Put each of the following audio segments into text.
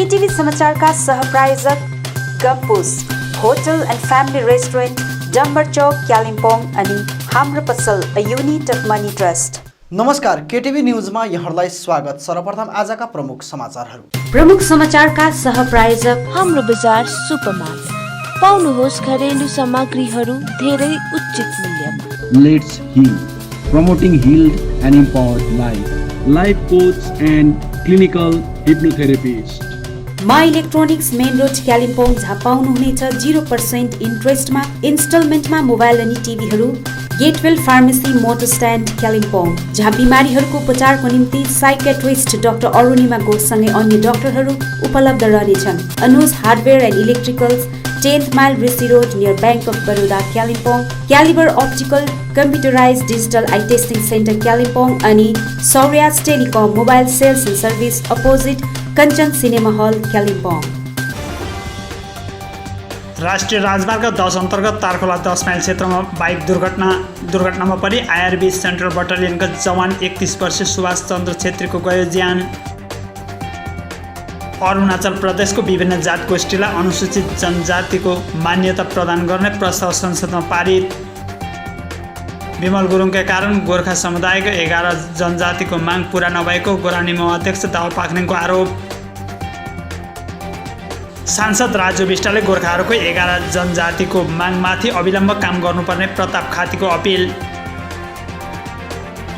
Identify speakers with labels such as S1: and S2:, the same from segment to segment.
S1: केटीभी समाचारका सहप्रायोजक गम्पुस hotel and family restaurant Dambar Chowk Kalimpong अनि हाम्रो पसल a unit of money trust.
S2: नमस्कार, केटीभी न्यूजमा यहाँहरूलाई स्वागत। सर्वप्रथम आजका प्रमुख समाचारहरू।
S1: प्रमुख समाचारका सहप्रायोजक
S3: हाम्रो बजार सुपरमार्केट। पाउनुहोस् घरेलु सामग्रीहरू धेरै उचित मूल्यमा।
S4: Let's heal, promoting healed and empowered life coach and clinical hypnotherapist.
S1: My electronics main road Kalimpong, जहाँ पाउनुहुनेछ 0% इन्ट्रेस्टमा इन्स्टलमेन्टमा मोबाइल अनि टिभीहरू। Getwell pharmacy motor stand Kalimpong, जहाँ बिमारीहरूको उपचारको निम्ति साइकेट्रिस्ट डाक्टर अरुणिमा घोषसँगै अन्य डाक्टरहरू उपलब्ध रहनेछन्। Anuj hardware and electricals, 10th mile Rishi road near bank of Baroda Kalimpong. Calibre optical computerise digital eye testing centre Kalimpong अनि Sauryas telecom mobile sales and service opposite Kanchan cinema hall Kalimpong.
S5: राष्ट्रिय राजमार्ग 10 अन्तर्गत तारखोला 10 माइल क्षेत्रमा बाइक दुर्घटनामा परि आइआरबी सेन्ट्रल बटालियनका जवान 31 वर्षीय सुभाष चन्द्र छेत्रीको गयो ज्यान। अरुणाचल प्रदेशको विभिन्न जात गोष्ठीलाई अनुसूचित जनजातिको मान्यता प्रदान गर्ने प्रस्ताव संसदमा पारित। विमल गुरुङका कारण गोर्खा समुदायको 11 जनजातिको माग पूरा नभएको गोरानीमा अध्यक्ष दावा पाख्नेको आरोप। सांसद राजु विष्टले गोर्खाहरूको 11 जनजातिको मागमाथि अविलम्ब काम गर्नुपर्ने प्रताप खातीको अपिल।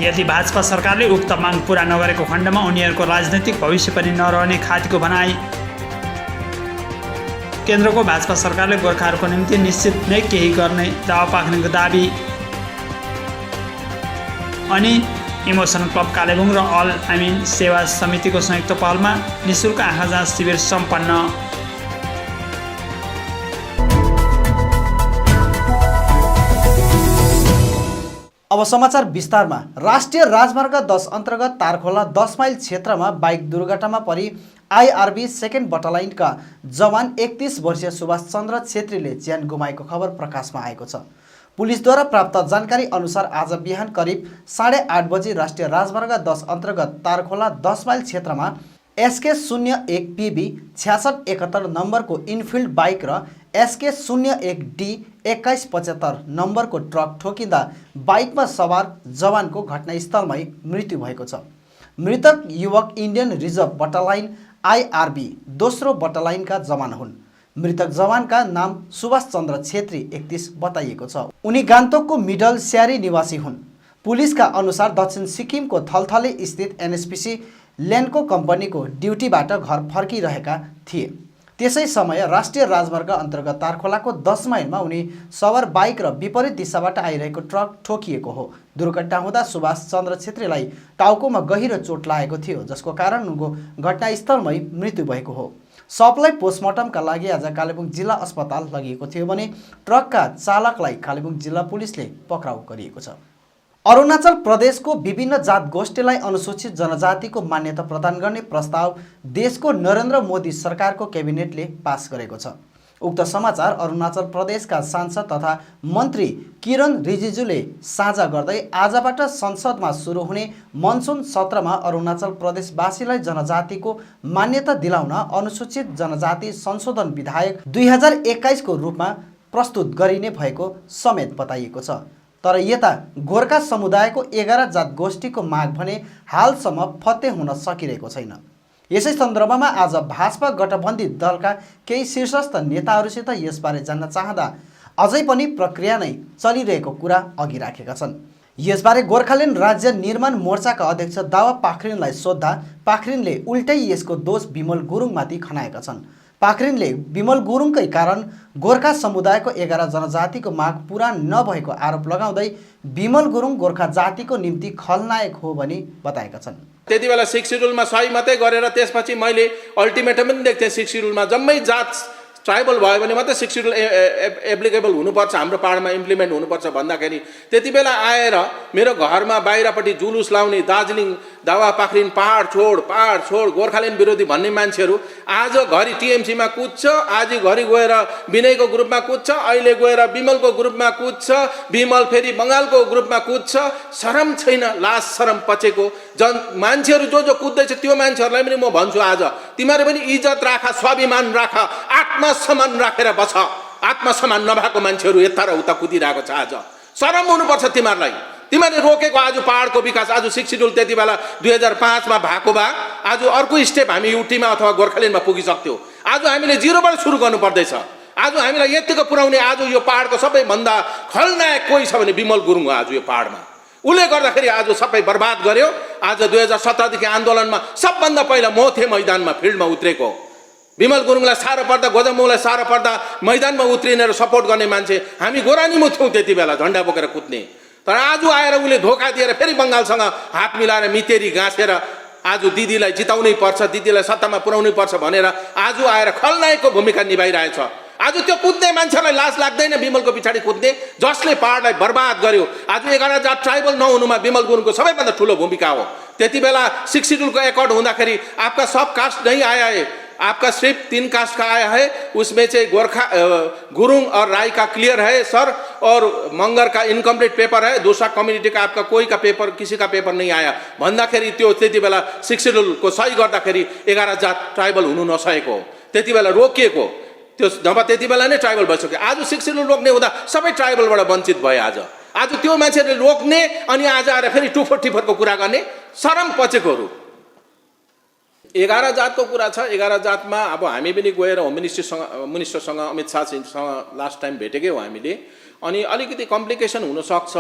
S5: यदि भाजपा सरकारले उक्त माग पूरा नगरेको खण्डमा उनीहरूको राजनैतिक भविष्य पनि नरहने खातीको भनाई। केन्द्रको भाजपा सरकारले गोर्खाहरूको निम्ति निश्चित नै केही गर्ने दावा पाख्नेको दाबी। अनि इमोसन क्लब कालेबुङ र अल आमिन सेवा समितिको संयुक्त पहलमा निःशुल्क आँखा जाँच शिविर सम्पन्न।
S2: अब समाचार विस्तारमा। राष्ट्रिय राजमार्ग 10 अन्तर्गत तारखोला 10 माइल क्षेत्रमा बाइक दुर्घटनामा परि आइआरबी सेकेन्ड बटालियनका जवान 31 वर्षीय सुभाष चन्द्र छेत्रीले ज्यान गुमाएको खबर प्रकाशमा आएको छ। पुलिसद्वारा प्राप्त जानकारी अनुसार आज बिहान करिब 8:30 बजे राष्ट्रिय राजमार्ग 10 अन्तर्गत तारखोला 10 माइल क्षेत्रमा SK01 PB 6671 नम्बरको इनफिल्ड बाइक र SK01 D 2175 नम्बरको ट्रक ठोकिँदा बाइकमा सवार जवानको घटनास्थलमै मृत्यु भएको छ। मृतक युवक इन्डियन रिजर्भ बटालियन आइआरबी दोस्रो बटालियनका जवान हुन्। मृतक जवानका नाम सुभाष चन्द्र छेत्री 31 बताइएको छ। उनी गान्तोकको मिडल स्यारी निवासी हुन्। पुलिसका अनुसार दक्षिण सिक्किमको थलथले स्थित एनएचपीसी ल्यान्डको कम्पनीको ड्युटीबाट घर फर्किरहेका थिए। त्यसै समय राष्ट्रिय राजमार्ग अन्तर्गत तारखोलाको 10 माइलमा उनी सवार बाइक र विपरीत दिशाबाट आइरहेको ट्रक ठोकिएको हो। दुर्घटना हुँदा सुभाष चन्द्र छेत्रीलाई टाउकोमा गहिरो चोट लागेको थियो, जसको कारण उनको घटनास्थलमै मृत्यु भएको हो। शवलाई पोस्टमार्टमका लागि आज कालेबुङ जिल्ला अस्पताल लगिएको थियो भने ट्रकका चालकलाई कालेबुङ जिल्ला पुलिसले पक्राउ गरिएको छ। अरुणाचल प्रदेशको विभिन्न जात गोष्ठीलाई अनुसूचित जनजातिको मान्यता प्रदान गर्ने प्रस्ताव देशको नरेन्द्र मोदी सरकारको क्याबिनेटले पास गरेको छ। उक्त समाचार अरुणाचल प्रदेशका सांसद तथा मन्त्री किरण रिजिजुले साझा गर्दै आजबाट संसदमा सुरु हुने मनसुन सत्रमा अरुणाचल प्रदेशवासीलाई जनजातिको मान्यता दिलाउन अनुसूचित जनजाति संशोधन विधेयक 2021 को रूपमा प्रस्तुत गरिने भएको समेत बताइएको छ। तर यता गोर्खा समुदायको 11 जात गोष्ठीको माग भने हालसम्म फत्ते हुन सकिरहेको छैन। यसै सन्दर्भमा आज भाजपा गठबन्धन दलका केही शीर्षस्थ नेताहरूसित यसबारे जान्न चाहँदा अझै पनि प्रक्रिया नै चलिरहेको कुरा अघि राखेका छन्। यसबारे गोर्खाल्यान्ड राज्य निर्माण मोर्चाका अध्यक्ष दावा पाख्रिनलाई सोद्धा पाख्रिनले उल्टै यसको दोष विमल गुरुङमाथि खनाएका छन्। पाख्रिनले विमल गुरुङकै कारण गोर्खा समुदायको 11 जनजातिको माग पूरा नभएको आरोप लगाउँदै विमल गुरुङ गोर्खा जातिको निम्ति खलनायक हो भनी बताएका छन्।
S6: त्यति बेला 6 सिड्युलमा सही मात्रै गरेर त्यसपछि मैले अल्टिमेटम पनि देख्थेँ 6 सिड्युलमा जम्मै जात ट्राइबल भयो भने मात्रै 6 सिड्युल एप्लिकेबल हुनुपर्छ, हाम्रो पाहाडमा इम्प्लिमेन्ट हुनुपर्छ भन्दाखेरि त्यति बेला आएर मेरो घरमा बाहिरपट्टि जुलुस लाउने दार्जिलिङ दावा पाखरिन पहाड छोड गोर्खाल्यान्ड विरोधी भन्ने मान्छेहरू आज घरि टिएमसीमा कुद्छ, आज घरि गएर विनयको ग्रुपमा कुद्छ, अहिले गएर विमलको ग्रुपमा कुद्छ, विमल फेरि बङ्गालको ग्रुपमा कुद्छ। शरम छैन, लाज शरम पचेको मान्छेहरू जो कुद्दैछ त्यो मान्छेहरूलाई पनि म भन्छु आज तिमीहरू पनि इज्जत राख, स्वाभिमान राख, आत्मसम्मान राखेर बस। आत्मसम्मान नभएको मान्छेहरू यता र उता कुदिरहेको छ। आज शरम हुनुपर्छ तिमीहरूलाई। तिमीहरूले रोकेको आज पहाडको विकास, आज 6 सिड्युल त्यति बेला 2005 मा भएको भए आज अर्को स्टेप हामी युटीमा अथवा गोर्खाल्यान्डमा पुगिसक्थ्यौँ। आज हामीले जिरोबाट सुरु गर्नु पर्दैछ। आज हामीलाई यतिको पुर्याउने आज यो पहाडको सबैभन्दा खलनायक कोही छ भने विमल गुरुङ हो। आज यो पहाडमा उसले गर्दाखेरि आज सबै बर्बाद गर्यो। आज 2017 देखि आन्दोलनमा सबभन्दा पहिला म थिएँ मैदानमा, फिल्डमा उत्रेको। विमल गुरुङलाई साह्रो पर्दा, गोजमौलाई साह्रो पर्दा मैदानमा उत्रिने र सपोर्ट गर्ने मान्छे हामी गोरानीमा थियौँ त्यति बेला, झन्डा बोकेर कुद्ने। तर आज आएर उसले धोका दिएर फेरि बङ्गालसँग हात मिलाएर मितेरी गाँसेर आज दिदीलाई जिताउनै पर्छ, दिदीलाई सत्तामा पुर्याउनै पर्छ भनेर आज आएर खलनायकको भूमिका निभाइरहेछ। आज त्यो कुद्ने मान्छेलाई लाज लाग्दैन विमलको पछाडि कुद्ने, जसले पहाडलाई बर्बाद गर्यो। आज 11 जात ट्राइबल नहुनुमा विमल गुरुङको सबैभन्दा ठुलो भूमिका हो। त्यति बेला 6 सिड्युल को एकॉर्ड हुँदाखेरि आपका सब कास्ट नहीं आया है, आपका सिर्फ 3 कास्ट का आया है। उसमें से गोरखा गुरुङ और राई का क्लियर है सर, और मंगर का इनकम्प्लीट पेपर है, दूसरा कम्युनिटी का आपका कोई का पेपर, किसी का पेपर नहीं आया भन्दाखेरि त्यो त्यति बेला 6 सिड्युल को सही गर्दाखेरि 11 जात ट्राइबल हुनु नसकेको, त्यति बेला रोकिएको त्यो नभए त्यति बेला नै ट्राइबल भइसक्यो। आज 6 सिड्युल रोक्ने हुँदा सबै ट्राइबलबाट वञ्चित भयो। आज त्यो मान्छेले रोक्ने अनि आज आएर फेरि 244 को कुरा गर्ने, शरम पचेकोहरू। 11 जातको कुरा छ। 11 जातमा अब हामी पनि गएर होम मिनिस्टरसँग अमित शाहसँग लास्ट टाइम भेटेकै हो हामीले। अनि अलिकति कम्प्लिकेसन हुनसक्छ,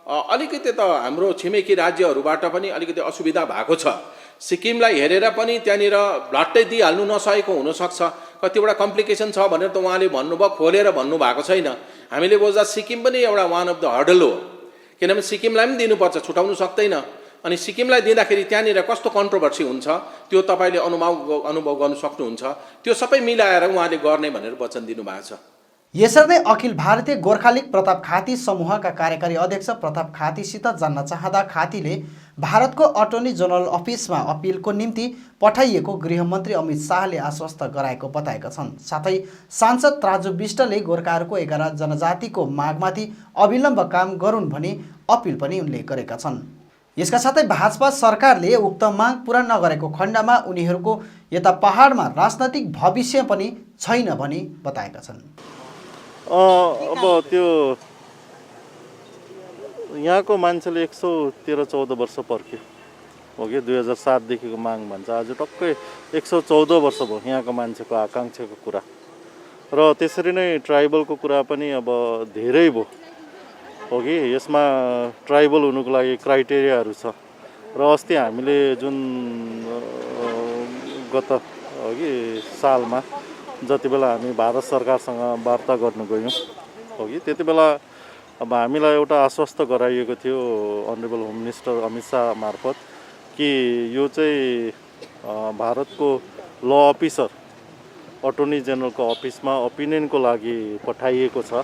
S6: अलिकति त हाम्रो छिमेकी राज्यहरूबाट पनि अलिकति असुविधा भएको छ। सिक्किमलाई हेरेर पनि त्यहाँनिर भ्लट्टै दिइहाल्नु नसकेको हुनसक्छ, कतिवटा कम्प्लिकेसन छ भनेर त उहाँले भन्नुभयो, खोलेर भन्नुभएको छैन। हामीले बुझ्दा सिक्किम पनि एउटा वान अफ द हर्डल हो, किनभने सिक्किमलाई पनि दिनुपर्छ, छुटाउनु सक्दैन। अनि सिक्किमलाई दिँदाखेरि त्यहाँनिर कस्तो कन्ट्रोभर्सी हुन्छ त्यो तपाईँले अनुभव गर्नु सक्नुहुन्छ। त्यो सबै मिलाएर उहाँले गर्ने भनेर वचन दिनुभएको छ।
S2: यसरी नै अखिल भारतीय गोर्खालीग प्रताप खाती समूहका कार्यकारी अध्यक्ष प्रताप खातीसित जान्न चाहँदा खातीले भारतको अटर्नी जनरल अफिसमा अपिलको निम्ति पठाइएको गृहमन्त्री अमित शाहले आश्वस्त गराएको बताएका छन्। साथै सांसद राजु विष्टले गोर्खाहरूको 11 जनजातिको मागमाथि अविलम्ब काम गरून् भनी अपिल पनि उनले गरेका छन्। यसका साथै भाजपा सरकारले उक्त माग पूरा नगरेको खण्डमा उनीहरूको यता पहाडमा राजनैतिक भविष्य पनि छैन भनी बताएका छन्।
S7: अब त्यो यहाँको मान्छेले 113-14 वर्ष पर्ख्यो हो कि 2007 देखिको माग भन्छ। आज टक्कै 114 वर्ष भयो यहाँको मान्छेको आकाङ्क्षाको कुरा। र त्यसरी नै ट्राइबलको कुरा पनि अब धेरै भयो हो कि यसमा ट्राइबल हुनुको लागि क्राइटेरियाहरू छ। र अस्ति हामीले जुन गत हो कि सालमा जति बेला हामी भारत सरकारसँग वार्ता गर्नु गयौँ हो कि त्यति बेला अब हामीलाई एउटा आश्वस्त गराइएको थियो honourable home minister Amit Shah मार्फत कि यो चाहिँ भारतको ल अफिसर अटर्नी जेनरलको अफिसमा ओपिनियनको लागि पठाइएको छ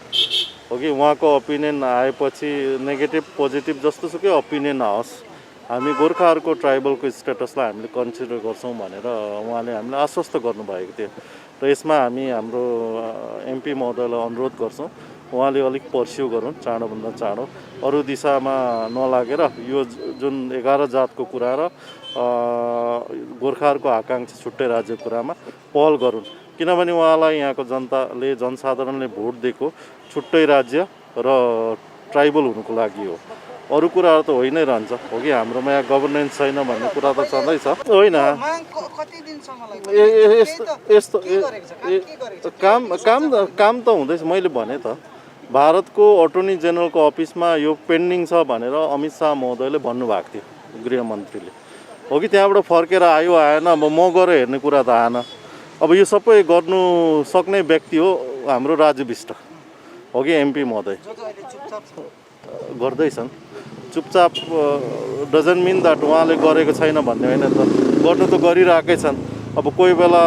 S7: हो कि उहाँको ओपिनियन आएपछि नेगेटिभ पोजिटिभ जस्तोसुकै ओपिनियन आओस् हामी गोर्खाहरूको ट्राइबलको स्टेटसलाई हामीले कन्सिडर गर्छौँ भनेर उहाँले हामीलाई आश्वस्त गर्नुभएको थियो। र यसमा हामी हाम्रो एमपी महोदयलाई अनुरोध गर्छौँ उहाँले अलिक पर्स्यु गरून् चाँडोभन्दा चाँडो, अरू दिशामा नलागेर यो जुन 11 जातको कुरा र गोर्खाहरूको आकाङ्क्षा छुट्टै राज्यको कुरामा पहल गरून्। किनभने उहाँलाई यहाँको जनताले जनसाधारणले भोट दिएको छुट्टै राज्य र ट्राइबल हुनुको लागि हो, अरू कुराहरू त होइ नै रहन्छ हो कि हाम्रोमा यहाँ गभर्नेन्स छैन भन्ने कुरा त छँदैछ होइन। यस्तो काम त हुँदैछ। मैले भने त भारतको अटर्नी जेनरलको अफिसमा यो पेन्डिङ छ भनेर अमित शाह महोदयले भन्नुभएको थियो गृहमन्त्रीले हो कि त्यहाँबाट फर्केर आयो आएन, अब म गएर हेर्ने कुरा त आएन। अब यो सबै गर्नु सक्ने व्यक्ति हो हाम्रो राजु विष्ट हो कि एमपी महोदय गर्दैछन्। चुपचाप डजन्ट मिन द्याट उहाँले गरेको छैन भन्ने होइन त, गर्नु त गरिरहेकै छन्। अब कोही बेला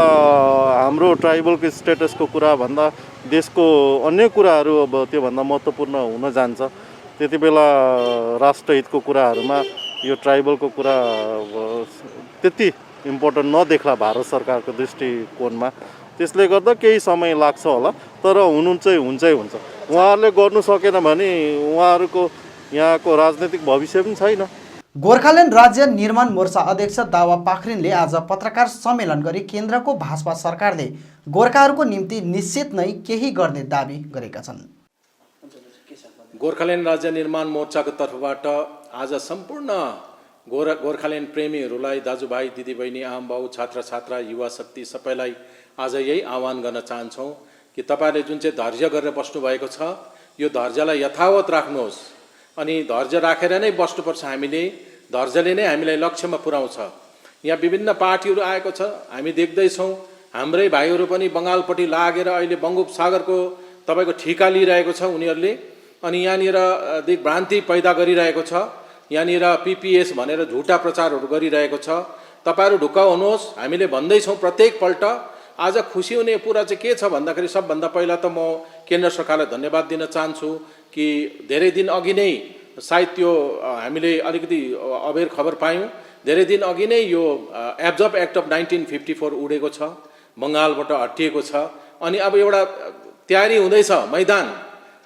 S7: हाम्रो ट्राइबलको स्टेटसको कुरा भन्दा देशको अन्य कुराहरू अब त्योभन्दा महत्त्वपूर्ण हुन जान्छ। त्यति बेला राष्ट्रहितको कुराहरूमा यो ट्राइबलको कुरा त्यति इम्पोर्टेन्ट नदेख्ला भारत सरकारको दृष्टिकोणमा। त्यसले गर्दा केही समय लाग्छ होला, तर हुनु चाहिँ हुन्छै हुन्छ। उहाँहरूले गर्नु सकेन भने उहाँहरूको यहाँको राजनीतिक भविष्य पनि छैन।
S2: गोर्खाल्यान्ड राज्य निर्माण मोर्चा अध्यक्ष दावा पाखरिनले आज पत्रकार सम्मेलन गरी केन्द्रको भाजपा सरकारले गोर्खाहरूको निम्ति निश्चित नै केही गर्ने दाबी गरेका छन्।
S6: गोर्खाल्यान्ड राज्य निर्माण मोर्चाको तर्फबाट आज सम्पूर्ण गोर्खाल्यान्ड प्रेमीहरूलाई, दाजुभाइ दिदीबहिनी, आमबाउ, छात्र छात्रा, युवा शक्ति सबैलाई आज यही आह्वान गर्न चाहन्छौँ कि तपाईँहरूले जुन चाहिँ धैर्य गरेर बस्नुभएको छ यो धैर्यलाई यथावत राख्नुहोस्। अनि धैर्य राखेर नै बस्नुपर्छ। हामीले धैर्यले नै हामीलाई लक्ष्यमा पुर्याउँछ। यहाँ विभिन्न पार्टीहरू आएको छ, हामी देख्दैछौँ। हाम्रै भाइहरू पनि बङ्गालपट्टि लागेर अहिले बङ्गोपसागरको तपाईँको ठिका लिइरहेको छ उनीहरूले। अनि यहाँनिर दिग्भ्रान्ति पैदा गरिरहेको छ। यहाँनिर पिपिएस भनेर झुटा प्रचारहरू गरिरहेको छ। तपाईँहरू ढुक्क हुनुहोस्। हामीले भन्दैछौँ प्रत्येकपल्ट। आज खुसी हुने कुरा चाहिँ के छ भन्दाखेरि सबभन्दा पहिला त म केन्द्र सरकारलाई धन्यवाद दिन चाहन्छु कि धेरै दिन अघि नै सायद त्यो हामीले अलिकति अबेर खबर पायौँ। धेरै दिन अघि नै यो एब्जर्भ एक्ट अफ 1954 उडेको छ, बङ्गालबाट हटिएको छ। अनि अब एउटा तयारी हुँदैछ मैदान,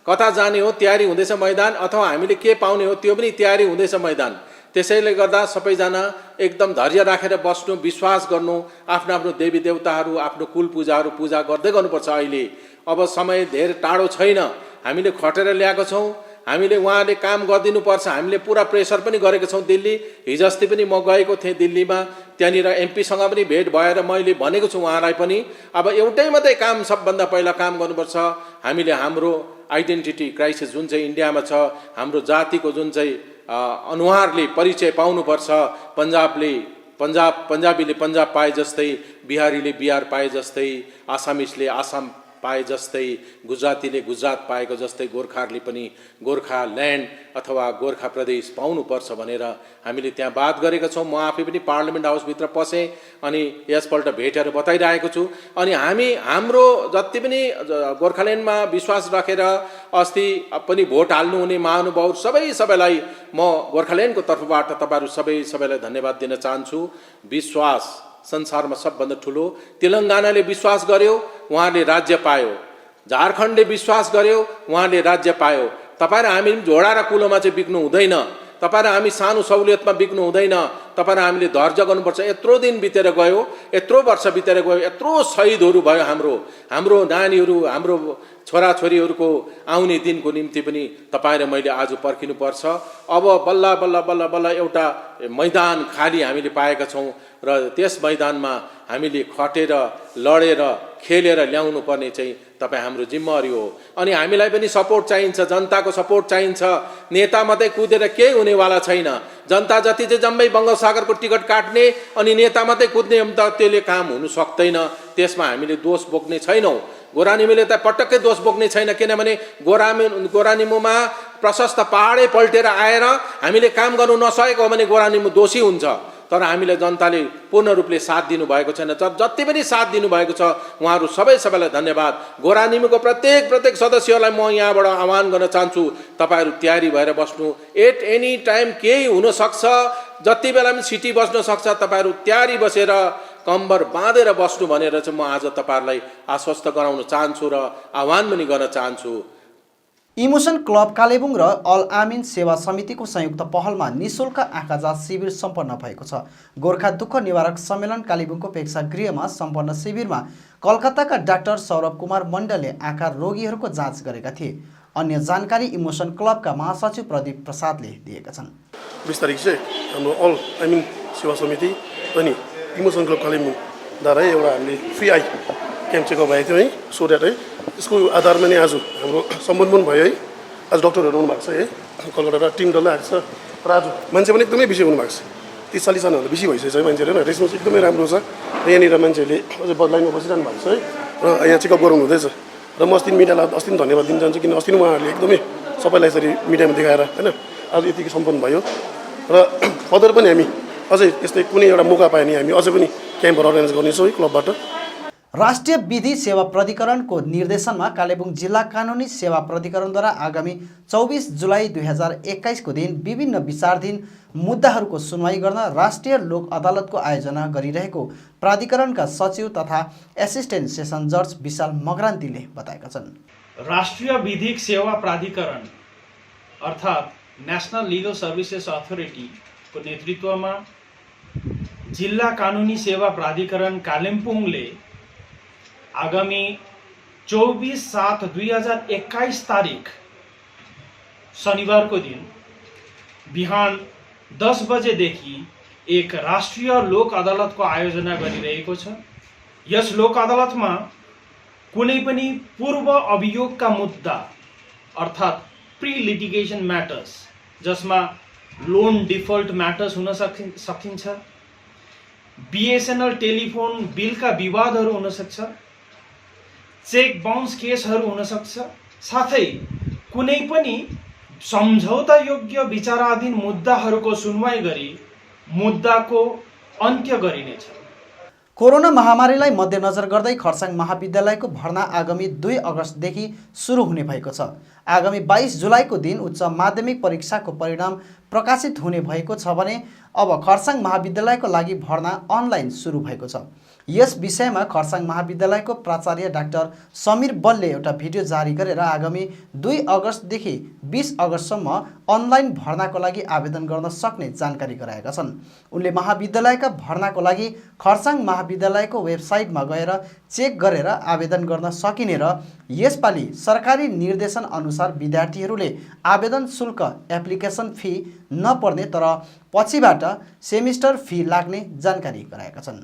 S6: कता जाने हो तयारी हुँदैछ मैदान, अथवा हामीले के पाउने हो त्यो पनि तयारी हुँदैछ मैदान। त्यसैले गर्दा सबैजना एकदम धैर्य राखेर बस्नु, विश्वास गर्नु, आफ्नो आफ्नो देवी देवताहरू, आफ्नो कुल पूजाहरू पूजा गर्दै गर्नुपर्छ। अहिले अब समय धेरै टाढो छैन। हामीले खटेर ल्याएको छौँ। हामीले उहाँले काम गरिदिनुपर्छ। हामीले पुरा प्रेसर पनि गरेको छौँ। दिल्ली हिजोअस्ति पनि म गएको थिएँ दिल्लीमा, त्यहाँनिर एमपीसँग पनि भेट भएर मैले भनेको छु उहाँलाई पनि अब एउटै मात्रै काम सबभन्दा पहिला काम गर्नुपर्छ। हामीले हाम्रो आइडेन्टिटी क्राइसिस जुन चाहिँ इन्डियामा छ, हाम्रो जातिको जुन चाहिँ अनुहारले परिचय पाउनुपर्छ। पन्जाबीले पन्जाब पाए जस्तै, बिहारीले बिहार पाए जस्तै, आसामिसले आसाम पाए जस्तै, गुजरातीले गुजरात पाएको जस्तै गोर्खाहरूले पनि गोर्खा ल्यान्ड अथवा गोर्खा प्रदेश पाउनुपर्छ भनेर हामीले त्यहाँ बात गरेका छौँ। म आफै पनि पार्लियामेन्ट हाउसभित्र पसेँ अनि यसपल्ट भेटेर बताइरहेको छु। अनि हाम्रो जति पनि गोर्खाल्यान्डमा विश्वास राखेर अस्ति पनि भोट हाल्नुहुने महानुभाव सबैलाई म गोर्खाल्यान्डको तर्फबाट तपाईँहरू सबैलाई धन्यवाद दिन चाहन्छु। विश्वास संसारमा सबभन्दा ठुलो। तेलङ्गानाले विश्वास गर्यो, उहाँले राज्य पायो। झारखण्डले विश्वास गर्यो, उहाँले राज्य पायो। तपाईँ र हामी झोडा र कुलोमा चाहिँ बिक्नु हुँदैन। तपाईँ र हामी सानो सहुलियतमा बिक्नु हुँदैन। तपाईँ र हामीले धैर्य गर्नुपर्छ। यत्रो दिन बितेर गयो, यत्रो वर्ष बितेर गयो, यत्रो शहीदहरू भयो। हाम्रो नानीहरू, हाम्रो छोराछोरीहरूको आउने दिनको निम्ति पनि तपाईँ र मैले आज पर्खिनुपर्छ। अब बल्ल बल्ल बल्ल बल्ल एउटा मैदान खाली हामीले पाएका छौँ र त्यस मैदानमा हामीले खटेर लडेर खेलेर ल्याउनु पर्ने चाहिँ तपाईँ हाम्रो जिम्मेवारी हो। अनि हामीलाई पनि सपोर्ट चाहिन्छ, जनताको सपोर्ट चाहिन्छ। नेता मात्रै कुदेर केही हुनेवाला छैन। जनता जति चाहिँ जम्मै बङ्गोपसागरको टिकट काट्ने अनि नेता मात्रै कुद्ने त त्यसले काम हुनु सक्दैन। त्यसमा हामीले दोष बोक्ने छैनौँ। गोरानिमोले त पटक्कै दोष बोक्ने छैन, किनभने गोरानिमोमा प्रशस्त पहाडै पल्टेर आएर हामीले काम गर्नु नसकेको हो भने गोरानिमो दोषी हुन्छ। तर हामीलाई जनताले पूर्ण रूपले साथ दिनुभएको छैन। जति पनि साथ दिनुभएको छ उहाँहरू सबैलाई धन्यवाद। गोरानिमोको प्रत्येक सदस्यहरूलाई म यहाँबाट आह्वान गर्न चाहन्छु, तपाईँहरू तयारी भएर बस्नु। एट एनी टाइम केही हुनसक्छ, जति बेला पनि सिटी बस्न सक्छ। तपाईँहरू तयारी बसेर कम्बर बाँधेर बस्नु भनेर चाहिँ म आज तपाईँहरूलाई आश्वस्त गराउन चाहन्छु र आह्वान पनि गर्न चाहन्छु।
S2: इमोसन क्लब कालेबुङ र अल आमिन सेवा समितिको संयुक्त पहलमा निःशुल्क आँखा जाँच शिविर सम्पन्न भएको छ। गोर्खा दुःख निवारक सम्मेलन कालेबुङको प्रेक्षागृहमा सम्पन्न शिविरमा कलकत्ताका डाक्टर सौरभ कुमार मण्डलले आँखा रोगीहरूको जाँच गरेका थिए। अन्य जानकारी इमोसन क्लबका महासचिव प्रदीप प्रसादले दिएका छन्।
S8: 20 तारिक चाहिँ हाम्रो अल आमिन सेवा समिति अनि इमोसन क्लब कालेबुङद्वारा एउटा हामीले फ्री आई क्याम्प चेकअप भएको थियो है। सो द्याट है यसको आधारमा नै आज हाम्रो सम्बन्ध पनि भयो है। आज डक्टरहरू आउनुभएको छ है, कलकत्ताबाट टिम डल्लै आएको छ। र आज मान्छे पनि एकदमै बेसी हुनुभएको छ। 30-40 जनाहरू बेसी भइसकेको छ मान्छेहरू होइन। रेस्पोन्स एकदमै राम्रो छ र यहाँनिर मान्छेहरूले अझै लाइनमा बसिरहनु भएको छ है र यहाँ चेकअप गराउनु हुँदैछ। र म अस्ति मिडियालाई अस्ति पनि धन्यवाद दिन चाहन्छु, किन अस्ति उहाँहरूले एकदमै सबैलाई यसरी मिडियामा देखाएर होइन आज यतिकै सम्पन्न भयो। र फर्दर पनि हामी अझै यस्तै कुनै एउटा मौका पायो भने हामी अझै पनि क्याम्पहरू अर्गनाइज गर्नेछौँ है क्लबबाट।
S2: राष्ट्रिय विधि सेवा प्राधिकरणको निर्देशनमा कालेबुङ जिल्ला कानुनी सेवा प्राधिकरणद्वारा आगामी 24 जुलाई 2021 को दिन विभिन्न विचाराधीन मुद्दाहरूको सुनवाई गर्न राष्ट्रिय लोक अदालतको आयोजना गरिरहेको प्राधिकरणका सचिव तथा एसिस्टेन्ट सेसन जज विशाल मगरान्तीले बताएका छन्।
S9: राष्ट्रिय विधिक सेवा प्राधिकरण अर्थात् नेशनल लिगल सर्भिसेस अथोरिटीको नेतृत्वमा जिल्ला कानुनी सेवा प्राधिकरण कालिम्पोङले आगामी 24/7/2021 तारिक शनिबारको दिन बिहान 10 बजेदेखि एक राष्ट्रिय लोक अदालतको आयोजना गरिरहेको छ। यस लोक अदालतमा कुनै पनि पूर्व अभियोगका मुद्दा अर्थात् प्री लिटिगेसन म्याटर्स जसमा लोन डिफल्ट म्याटर्स हुन सकिन्छ, बीएसएनएल टेलिफोन बिलका विवादहरू हुन सक्छ, चेक बाउन्स केसहरू हुन सक्छ, साथै कुनै पनि सम्झौता योग्य विचाराधीन मुद्दाहरूको सुनवाई गरी मुद्दाको अन्त्य गरिनेछ।
S2: कोरोना महामारीलाई मध्यनजर गर्दै खरसाङ महाविद्यालयको भर्ना आगामी 2 अगस्तदेखि सुरु हुने भएको छ। आगामी 22 जुलाईको दिन उच्च माध्यमिक परीक्षाको परिणाम प्रकाशित हुने भएको छ भने अब खरसाङ महाविद्यालयको लागि भर्ना अनलाइन सुरु भएको छ। यस विषयमा खरसाङ महाविद्यालयको प्राचार्य डाक्टर समीर बलले एउटा भिडियो जारी गरेर आगामी 2 अगस्तदेखि 20 अगस्तसम्म अनलाइन भर्नाको लागि आवेदन गर्न सक्ने जानकारी गराएका छन्। उनले महाविद्यालयका भर्नाको लागि खरसाङ महाविद्यालयको वेबसाइटमा गएर चेक गरेर आवेदन गर्न सकिने र यसपालि सरकारी निर्देशन अनुसार विद्यार्थीहरूले आवेदन शुल्क एप्लिकेसन फी नपर्ने तर पछिबाट सेमिस्टर फी लाग्ने जानकारी गराएका छन्।